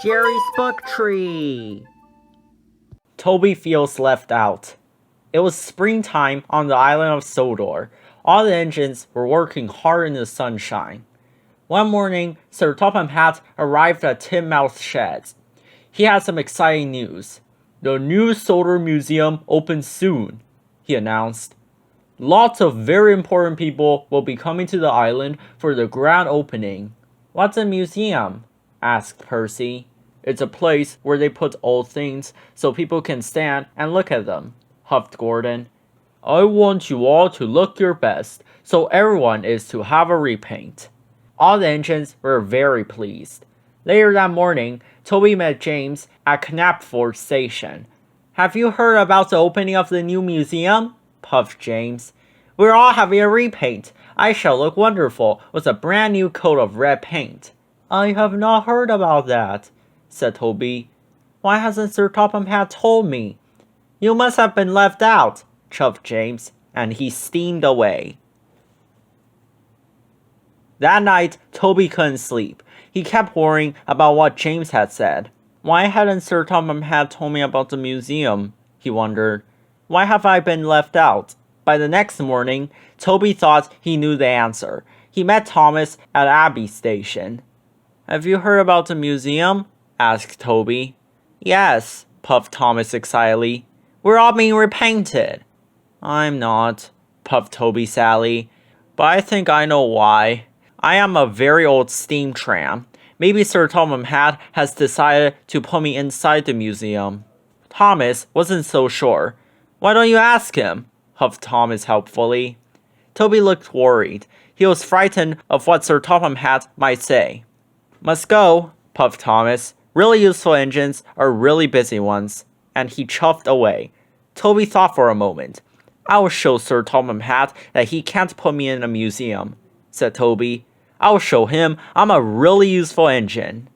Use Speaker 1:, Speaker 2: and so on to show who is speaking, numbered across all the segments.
Speaker 1: Jerry's Book Tree!
Speaker 2: Toby feels left out. It was springtime on the island of Sodor. All the engines were working hard in the sunshine. One morning, Sir Topham Hatt arrived at Titmouth's sheds. He had some exciting news. The new Sodor Museum opens soon, he announced. Lots of very important people will be coming to the island for the grand opening. What's a museum? Asked Percy. It's a place where they put old things so people can stand and look at them, huffed Gordon. I want you all to look your best, so everyone is to have a repaint. All the engines were very pleased. Later that morning, Toby met James at Knapford Station. Have you heard about the opening of the new museum? Puffed James. We're all having a repaint. I shall look wonderful with a brand new coat of red paint. I have not heard about that, said Toby. Why hasn't Sir Topham Hatt told me? You must have been left out, chuffed James, and he steamed away. That night, Toby couldn't sleep. He kept worrying about what James had said. Why hadn't Sir Topham Hatt told me about the museum? He wondered. Why have I been left out? By the next morning, Toby thought he knew the answer. He met Thomas at Abbey Station. Have you heard about the museum? Asked Toby. Yes, puffed Thomas excitedly. We're all being repainted. I'm not, puffed Toby sadly. But I think I know why. I am a very old steam tram. Maybe Sir Topham Hatt has decided to put me inside the museum. Thomas wasn't so sure. Why don't you ask him? Huffed Thomas helpfully. Toby looked worried. He was frightened of what Sir Topham Hatt might say. Must go, puffed Thomas. Really useful engines are really busy ones. And he chuffed away. Toby thought for a moment. I'll show Sir Topham Hatt that he can't put me in a museum, said Toby. I'll show him I'm a really useful engine.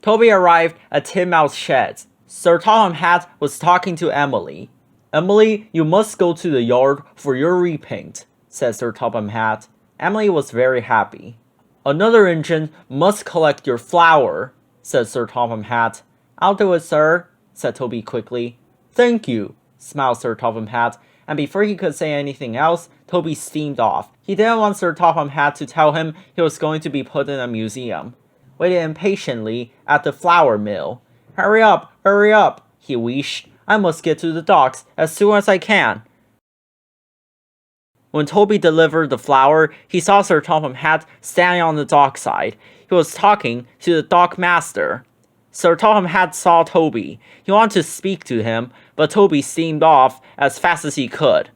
Speaker 2: Toby arrived at Titmouth's sheds. Sir Topham Hatt was talking to Emily. Emily, you must go to the yard for your repaint, said Sir Topham Hatt. Emily was very happy. Another engine must collect your flour, said Sir Topham Hatt. I'll do it, sir, said Toby quickly. Thank you, smiled Sir Topham Hatt, and before he could say anything else, Toby steamed off. He didn't want Sir Topham Hatt to tell him he was going to be put in a museum. Waited impatiently at the flour mill. Hurry up, he wheezed. I must get to the docks as soon as I can. When Toby delivered the flour, he saw Sir Topham Hatt standing on the dockside. He was talking to the dock master. Sir Topham Hatt saw Toby. He wanted to speak to him, but Toby steamed off as fast as he could.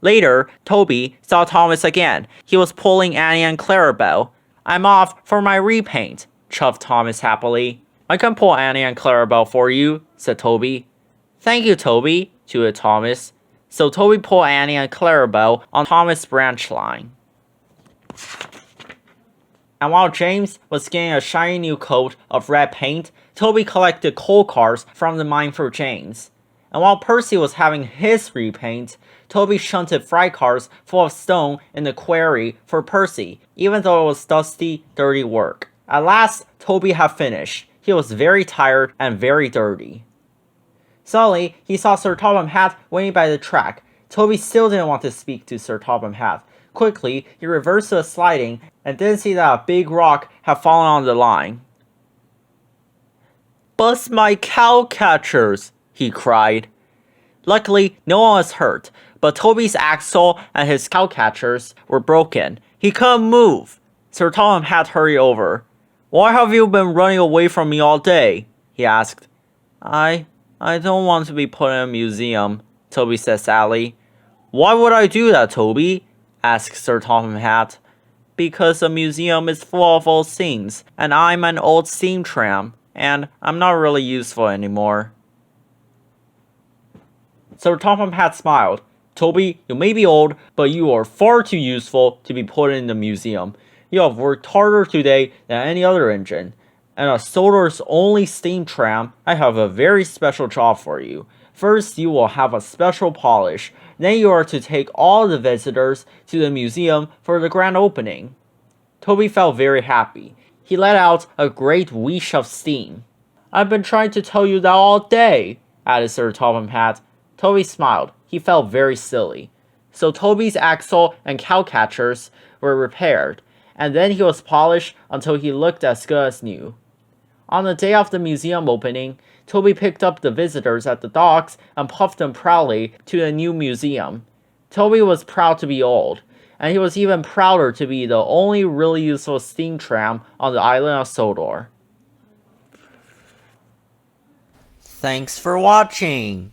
Speaker 2: Later, Toby saw Thomas again. He was pulling Annie and Clarabelle. I'm off for my repaint, chuffed Thomas happily. I can pull Annie and Clarabelle for you, said Toby. Thank you, Toby, chewed Thomas. So Toby pulled Annie and Clarabelle on Thomas' branch line. And while James was getting a shiny new coat of red paint, Toby collected coal cars from the mine for James. And while Percy was having his repaint, Toby shunted freight cars full of stone in the quarry for Percy, even though it was dusty, dirty work. At last, Toby had finished. He was very tired and very dirty. Suddenly, he saw Sir Topham Hatt waiting by the track. Toby still didn't want to speak to Sir Topham Hatt. Quickly, he reversed to the sliding and didn't see that a big rock had fallen on the line. Bust my cowcatchers, he cried. Luckily, no one was hurt, but Toby's axle and his cowcatchers were broken. He couldn't move. Sir Topham Hatt hurried over. Why have you been running away from me all day? He asked. I don't want to be put in a museum, Toby said sadly. Why would I do that, Toby? Asked Sir Topham Hatt. Because a museum is full of old things, and I'm an old steam tram, and I'm not really useful anymore. Sir Topham Hatt smiled. Toby, you may be old, but you are far too useful to be put in the museum. You have worked harder today than any other engine. And as Sodor's only steam tram, I have a very special job for you. First, you will have a special polish. Then you are to take all the visitors to the museum for the grand opening. Toby felt very happy. He let out a great whoosh of steam. "I've been trying to tell you that all day," added Sir Topham-Hatt. Toby smiled. He felt very silly. So Toby's axle and cowcatchers were repaired, and then he was polished until he looked as good as new. On the day of the museum opening, Toby picked up the visitors at the docks and puffed them proudly to the new museum. Toby was proud to be old, and he was even prouder to be the only really useful steam tram on the island of Sodor.
Speaker 1: Thanks for watching!